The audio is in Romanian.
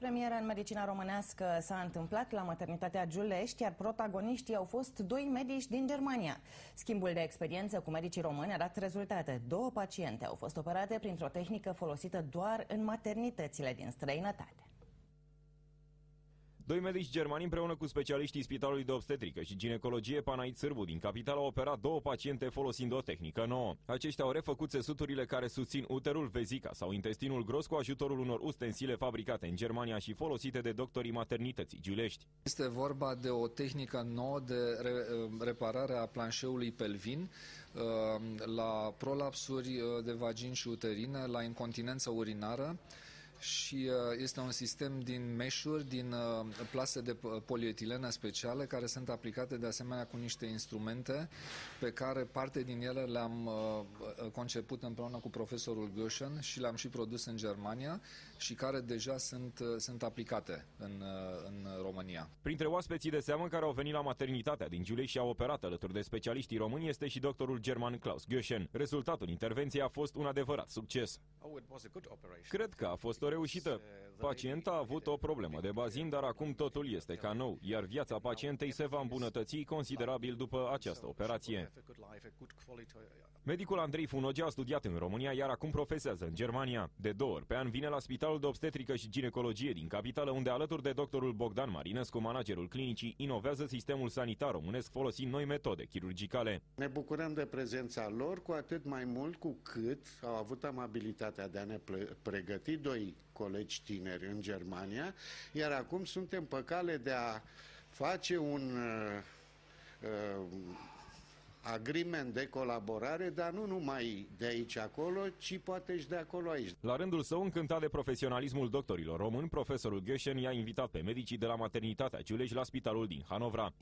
Premieră în medicina românească s-a întâmplat la maternitatea Giulești, iar protagoniștii au fost doi medici din Germania. Schimbul de experiență cu medicii români a dat rezultate. 2 paciente au fost operate printr-o tehnică folosită doar în maternitățile din străinătate. 2 medici germani împreună cu specialiștii Spitalului de Obstetrică și Ginecologie Panait Sârbu din capitală au operat 2 paciente folosind o tehnică nouă. Aceștia au refăcut țesuturile care susțin uterul, vezica sau intestinul gros cu ajutorul unor ustensile fabricate în Germania și folosite de doctorii maternității Giulești. Este vorba de o tehnică nouă de reparare a planșeului pelvin la prolapsuri de vagin și uterine, la incontinență urinară. Și este un sistem din meșuri, din plase de polietilenă speciale, care sunt aplicate de asemenea cu niște instrumente pe care parte din ele le-am conceput împreună cu profesorul Göschen și le-am și produs în Germania și care deja sunt aplicate în România. Printre oaspeții de seamă care au venit la maternitatea din Giulești și au operat alături de specialiștii români este și doctorul german Klaus Göschen. Rezultatul intervenției a fost un adevărat succes. Cred că a fost o reușită. Pacienta a avut o problemă de bazin, dar acum totul este ca nou, iar viața pacientei se va îmbunătăți considerabil după această operație. Medicul Andrei Funogea a studiat în România, iar acum profesează în Germania. De 2 ori pe an vine la Spitalul de Obstetrică și Ginecologie din capitală, unde alături de doctorul Bogdan Marinescu, managerul clinicii, inovează sistemul sanitar românesc folosind noi metode chirurgicale. Ne bucurăm de prezența lor, cu atât mai mult cu cât au avut amabilitatea de a ne pregăti 2 colegi tineri în Germania, iar acum suntem pe cale de a face un agreement de colaborare, dar nu numai de aici acolo, ci poate și de acolo aici. La rândul său, încântat de profesionalismul doctorilor români, profesorul Göschen i-a invitat pe medicii de la maternitatea Giulești la spitalul din Hanovra.